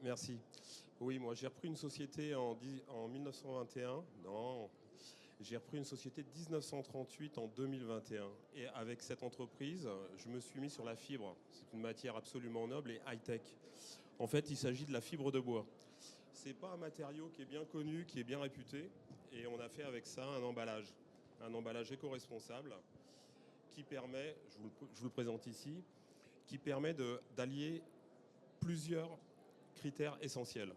Merci. Oui, moi j'ai repris une société en 1921. Non, j'ai repris une société de 1938 en 2021. Et avec cette entreprise, je me suis mis sur la fibre. C'est une matière absolument noble et high-tech. En fait, il s'agit de la fibre de bois. C'est pas un matériau qui est bien connu, qui est bien réputé. Et on a fait avec ça un emballage éco-responsable qui permet, je vous le présente ici, qui permet d'allier plusieurs critères essentiels.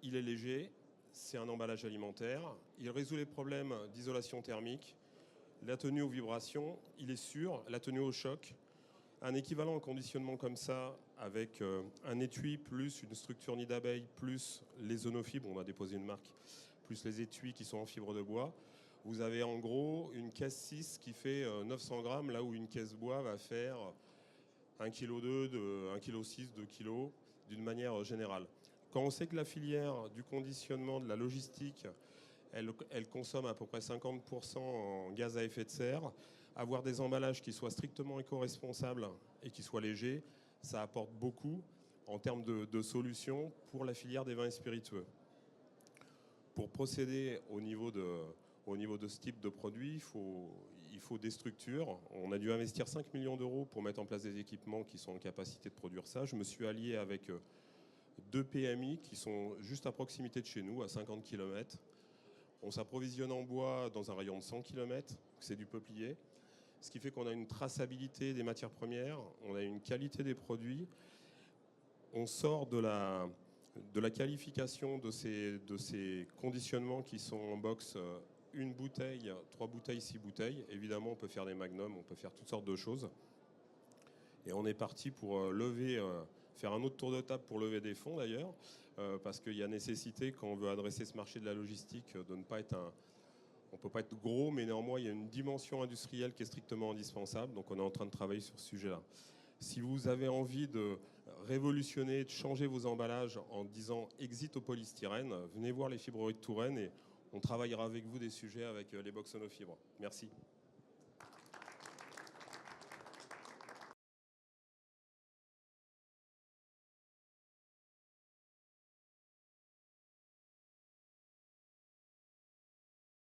Il est léger, c'est un emballage alimentaire, il résout les problèmes d'isolation thermique, la tenue aux vibrations, il est sûr, la tenue au choc. Un équivalent en conditionnement comme ça, avec un étui plus une structure nid d'abeille, plus les zonofibres, on a déposé une marque, plus les étuis qui sont en fibre de bois, vous avez en gros une caisse 6 qui fait 900 grammes, là où une caisse bois va faire 1,2 kg, 1,6 kg, 2 kg, d'une manière générale. Quand on sait que la filière du conditionnement, de la logistique, elle consomme à peu près 50% en gaz à effet de serre, avoir des emballages qui soient strictement éco-responsables et qui soient légers, ça apporte beaucoup en termes de solutions pour la filière des vins et spiritueux. Pour procéder au niveau de ce type de produit, il faut des structures. On a dû investir 5 millions d'euros pour mettre en place des équipements qui sont en capacité de produire ça. Je me suis allié avec deux PMI qui sont juste à proximité de chez nous, à 50 km. On s'approvisionne en bois dans un rayon de 100 km, c'est du peuplier. Ce qui fait qu'on a une traçabilité des matières premières, on a une qualité des produits. On sort de la qualification de ces conditionnements qui sont en box une bouteille, 3 bouteilles, 6 bouteilles. Évidemment, on peut faire des magnums, on peut faire toutes sortes de choses. Et on est parti pour faire un autre tour de table pour lever des fonds d'ailleurs, parce qu'il y a nécessité, quand on veut adresser ce marché de la logistique, de ne pas être on ne peut pas être gros, mais néanmoins, il y a une dimension industrielle qui est strictement indispensable. Donc on est en train de travailler sur ce sujet-là. Si vous avez envie de révolutionner, de changer vos emballages en disant exit au polystyrène, venez voir les fibreries de Touraine et on travaillera avec vous des sujets avec les box Sonofibres. Merci.